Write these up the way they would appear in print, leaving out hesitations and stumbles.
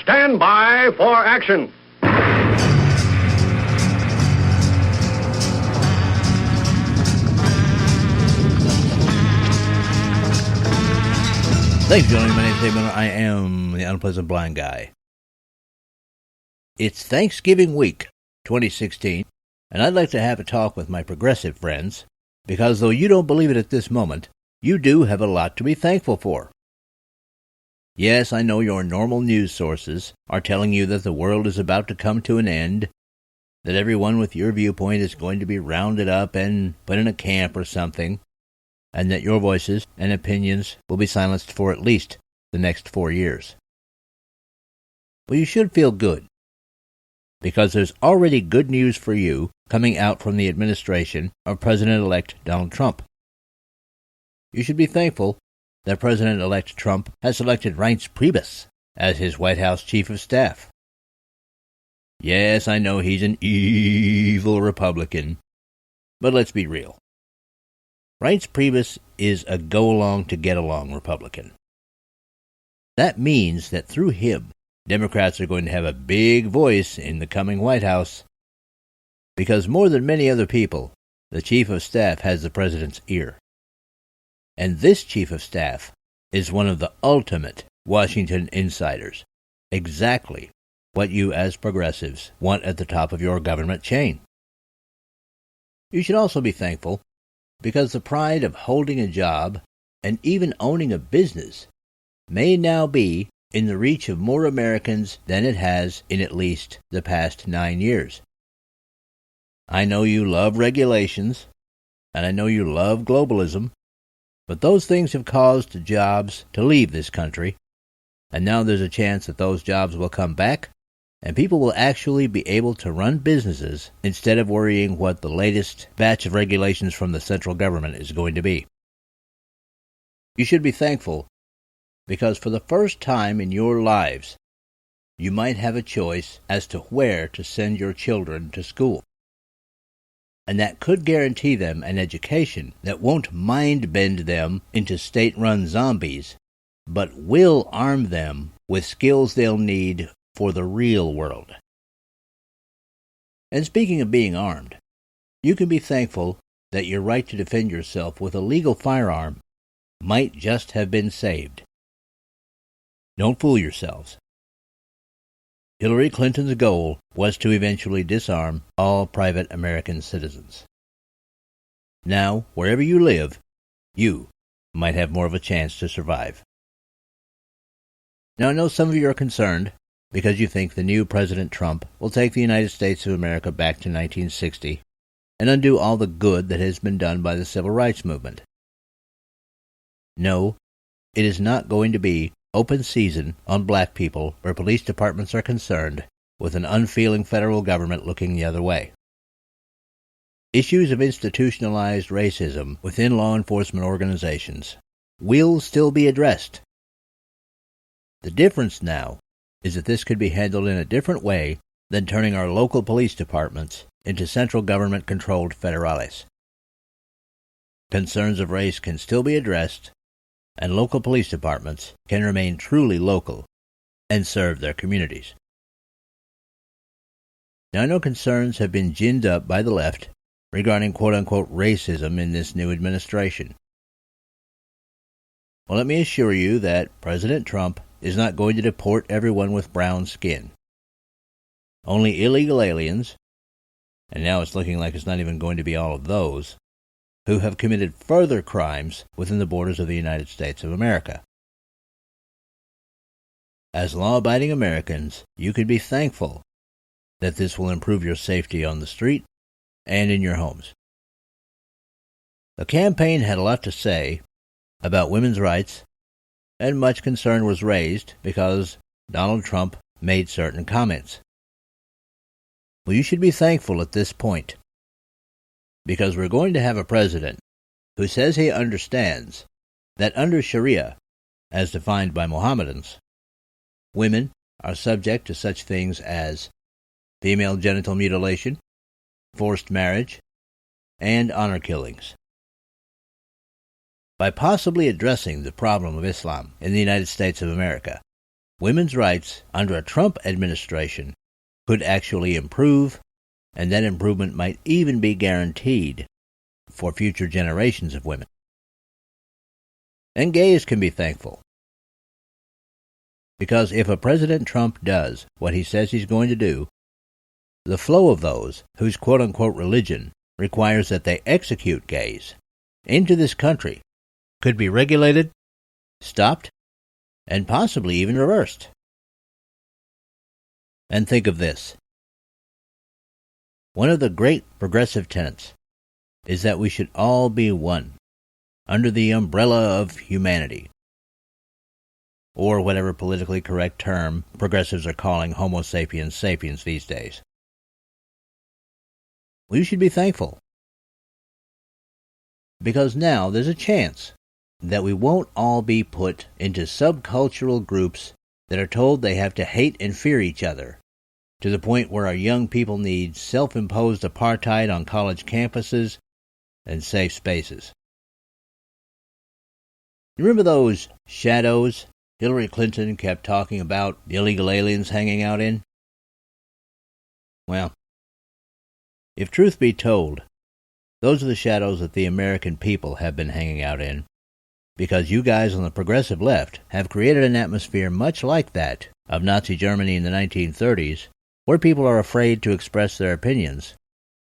stand by for action. Thanks for joining me. My name is Dave Miller. I am the Unpleasant Blind Guy. It's Thanksgiving week, 2016, and I'd like to have a talk with my progressive friends, because though you don't believe it at this moment, you do have a lot to be thankful for. Yes, I know your normal news sources are telling you that the world is about to come to an end, that everyone with your viewpoint is going to be rounded up and put in a camp or something, and that your voices and opinions will be silenced for at least the next 4 years. Well, you should feel good, because there's already good news for you coming out from the administration of President-elect Donald Trump. You should be thankful that President-elect Trump has selected Reince Priebus as his White House Chief of Staff. Yes, I know he's an evil Republican, but let's be real. Reince Priebus is a go-along-to-get-along Republican. That means that through him, Democrats are going to have a big voice in the coming White House, because more than many other people, the Chief of Staff has the President's ear. And this Chief of Staff is one of the ultimate Washington insiders, exactly what you as progressives want at the top of your government chain. You should also be thankful because the pride of holding a job and even owning a business may now be in the reach of more Americans than it has in at least the past 9 years. I know you love regulations, and I know you love globalism, but those things have caused jobs to leave this country, and now there's a chance that those jobs will come back, and people will actually be able to run businesses instead of worrying what the latest batch of regulations from the central government is going to be. You should be thankful because for the first time in your lives, you might have a choice as to where to send your children to school. And that could guarantee them an education that won't mind-bend them into state-run zombies, but will arm them with skills they'll need for the real world. And speaking of being armed, you can be thankful that your right to defend yourself with a legal firearm might just have been saved. Don't fool yourselves. Hillary Clinton's goal was to eventually disarm all private American citizens. Now, wherever you live, you might have more of a chance to survive. Now, I know some of you are concerned because you think the new President Trump will take the United States of America back to 1960 and undo all the good that has been done by the Civil Rights Movement. No, it is not going to be open season on black people where police departments are concerned with an unfeeling federal government looking the other way. Issues of institutionalized racism within law enforcement organizations will still be addressed. The difference now is that this could be handled in a different way than turning our local police departments into central government-controlled federales. Concerns of race can still be addressed, and local police departments can remain truly local and serve their communities. Now, I know concerns have been ginned up by the left regarding quote-unquote racism in this new administration. Well, let me assure you that President Trump is not going to deport everyone with brown skin. Only illegal aliens, and now it's looking like it's not even going to be all of those, who have committed further crimes within the borders of the United States of America. As law-abiding Americans, you can be thankful that this will improve your safety on the street and in your homes. The campaign had a lot to say about women's rights, and much concern was raised because Donald Trump made certain comments. Well, you should be thankful at this point, because we're going to have a president who says he understands that under Sharia, as defined by Mohammedans, women are subject to such things as female genital mutilation, forced marriage, and honor killings. By possibly addressing the problem of Islam in the United States of America, women's rights under a Trump administration could actually improve, and that improvement might even be guaranteed for future generations of women. And gays can be thankful. Because if a President Trump does what he says he's going to do, the flow of those whose quote-unquote religion requires that they execute gays into this country could be regulated, stopped, and possibly even reversed. And think of this. One of the great progressive tenets is that we should all be one under the umbrella of humanity, or whatever politically correct term progressives are calling Homo sapiens sapiens these days. We should be thankful, because now there's a chance that we won't all be put into subcultural groups that are told they have to hate and fear each other, to the point where our young people need self-imposed apartheid on college campuses and safe spaces. You remember those shadows Hillary Clinton kept talking about illegal aliens hanging out in? Well, if truth be told, those are the shadows that the American people have been hanging out in, because you guys on the progressive left have created an atmosphere much like that of Nazi Germany in the 1930s, where people are afraid to express their opinions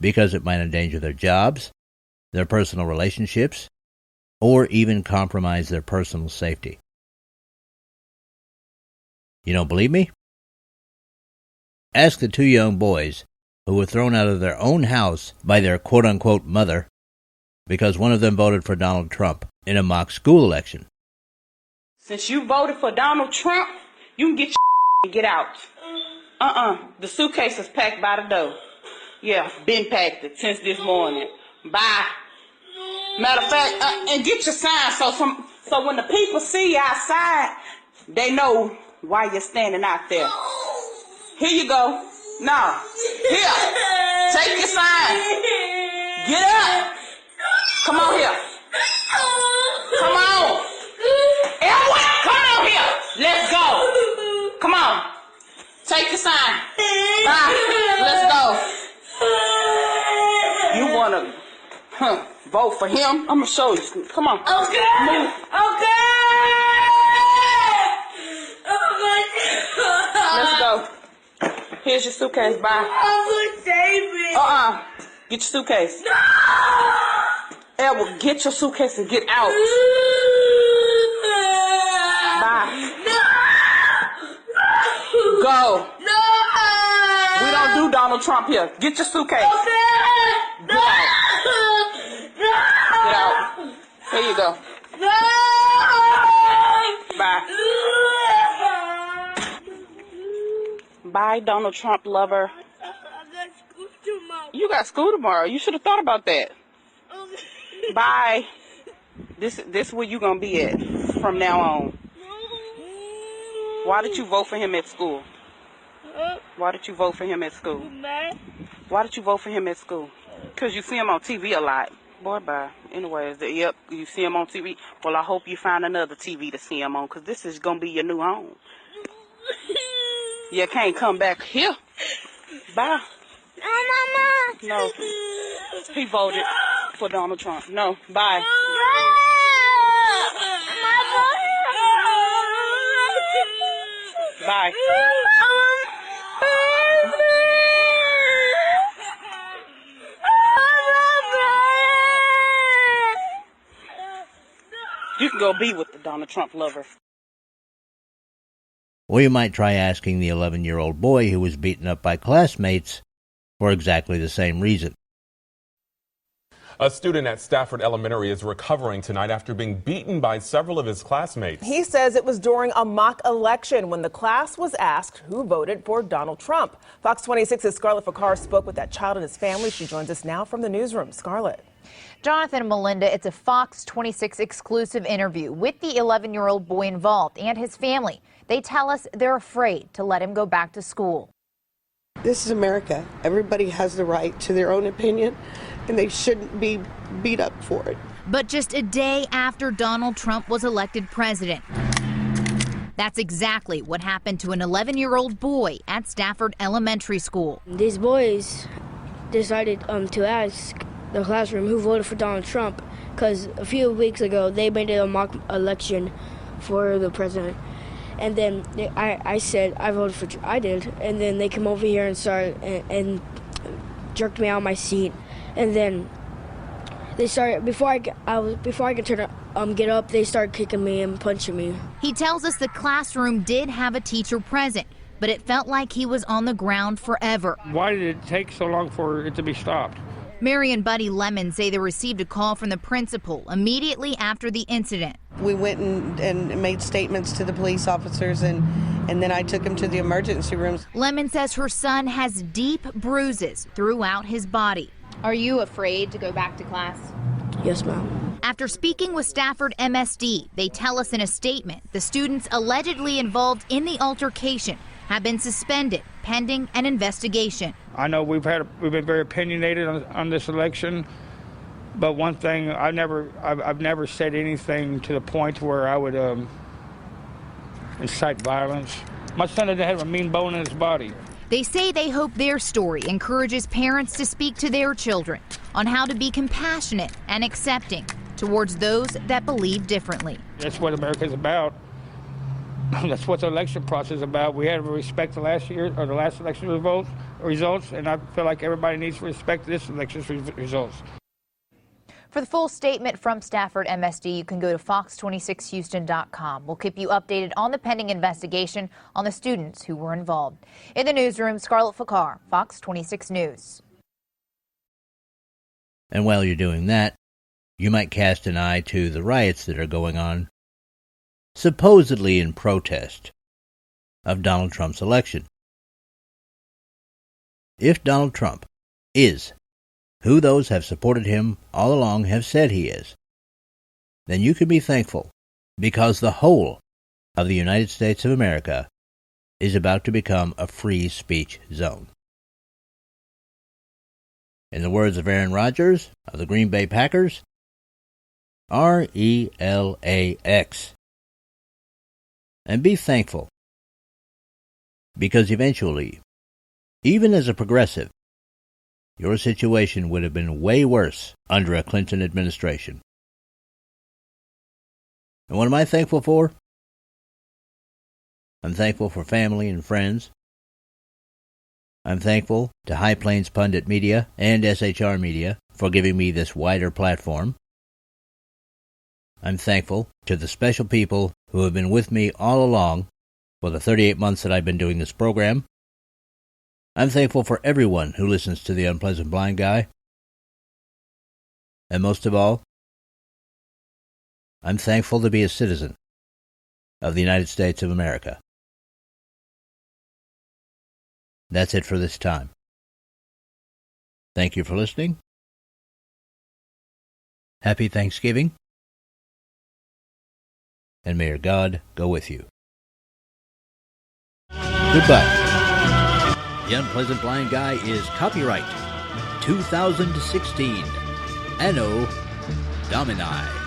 because it might endanger their jobs, their personal relationships, or even compromise their personal safety. You don't believe me? Ask the two young boys who were thrown out of their own house by their quote-unquote mother because one of them voted for Donald Trump in a mock school election. Since you voted for Donald Trump, you can get your and get out. The suitcase is packed by the door. Yeah, been packed it since this morning. Bye. Matter of fact, and get your sign so when the people see you outside, they know why you're standing out there. Here you go. Now, here, take your sign. Get up. Come on here. Come on. Everyone, come on here. Let's go. Come on. Take your sign. Bye. Let's go. You want to vote for him? I'm going to show you. Come on. Okay. Move. Okay. Let's go. Here's your suitcase. Bye. Get your suitcase. No! Edward, get your suitcase and get out. Bye. No! Go. No! We don't do Donald Trump here. Get your suitcase. Okay. Get out. Get out. Here you go. Bye. Bye, Donald Trump lover. I got school tomorrow. You got school tomorrow. You should have thought about that. Okay. Bye. This where you gonna be at from now on. Why did you vote for him at school? Why did you vote for him at school? Why did you vote for him at school? Because you see him on TV a lot. Boy, bye. Anyways, yep, you see him on TV. Well, I hope you find another TV to see him on, because this is gonna be your new home. You can't come back here. Bye. Mama. No. He voted for Donald Trump. No. Bye. Bye. You can go be with the Donald Trump lover. Or you might try asking the 11-year-old boy who was beaten up by classmates for exactly the same reason. A student at Stafford Elementary is recovering tonight after being beaten by several of his classmates. He says it was during a mock election when the class was asked who voted for Donald Trump. Fox 26's Scarlett Fakar spoke with that child and his family. She joins us now from the newsroom. Scarlett. Jonathan and Melinda, it's a Fox 26 exclusive interview with the 11-year-old boy involved and his family. They tell us they're afraid to let him go back to school. This is America. Everybody has the right to their own opinion, and they shouldn't be beat up for it. But just a day after Donald Trump was elected president, That's exactly what happened to an 11-year-old boy at Stafford Elementary School. These boys decided to ask the classroom who voted for Donald Trump, because a few weeks ago they made a mock election for the president. And then I said I voted for I did, and then they came over here and started and jerked me out of my seat, and then they started before I could get up, they started kicking me and punching me. He tells us the classroom did have a teacher present, but it felt like he was on the ground forever. Why did it take so long for it to be stopped? Mary and Buddy Lemon say they received a call from the principal immediately after the incident. We went and made statements to the police officers, and then I took him to the emergency rooms. Lemon says her son has deep bruises throughout his body. Are you afraid to go back to class? Yes, ma'am. After speaking with Stafford MSD, they tell us in a statement the students allegedly involved in the altercation have been suspended pending an investigation. I know we've been very opinionated on this election, but one thing I've never said anything to the point where I would incite violence. My son doesn't have a mean bone in his body. They say they hope their story encourages parents to speak to their children on how to be compassionate and accepting towards those that believe differently. That's what America's about. That's what the election process is about. We had to respect the last election results, and I feel like everybody needs to respect this election's results. For the full statement from Stafford MSD, you can go to fox26houston.com. We'll keep you updated on the pending investigation on the students who were involved. In the newsroom, Scarlett Fakar, Fox 26 News. And while you're doing that, you might cast an eye to the riots that are going on, supposedly in protest of Donald Trump's election. If Donald Trump is who those have supported him all along have said he is, then you can be thankful, because the whole of the United States of America is about to become a free speech zone. In the words of Aaron Rodgers of the Green Bay Packers, RELAX. And be thankful, because eventually, even as a progressive, your situation would have been way worse under a Clinton administration. And what am I thankful for? I'm thankful for family and friends. I'm thankful to High Plains Pundit Media and SHR Media for giving me this wider platform. I'm thankful to the special people who have been with me all along for the 38 months that I've been doing this program. I'm thankful for everyone who listens to The Unpleasant Blind Guy. And most of all, I'm thankful to be a citizen of the United States of America. That's it for this time. Thank you for listening. Happy Thanksgiving. And may your God go with you. Goodbye. The Unpleasant Blind Guy is copyright 2016 Anno Domini.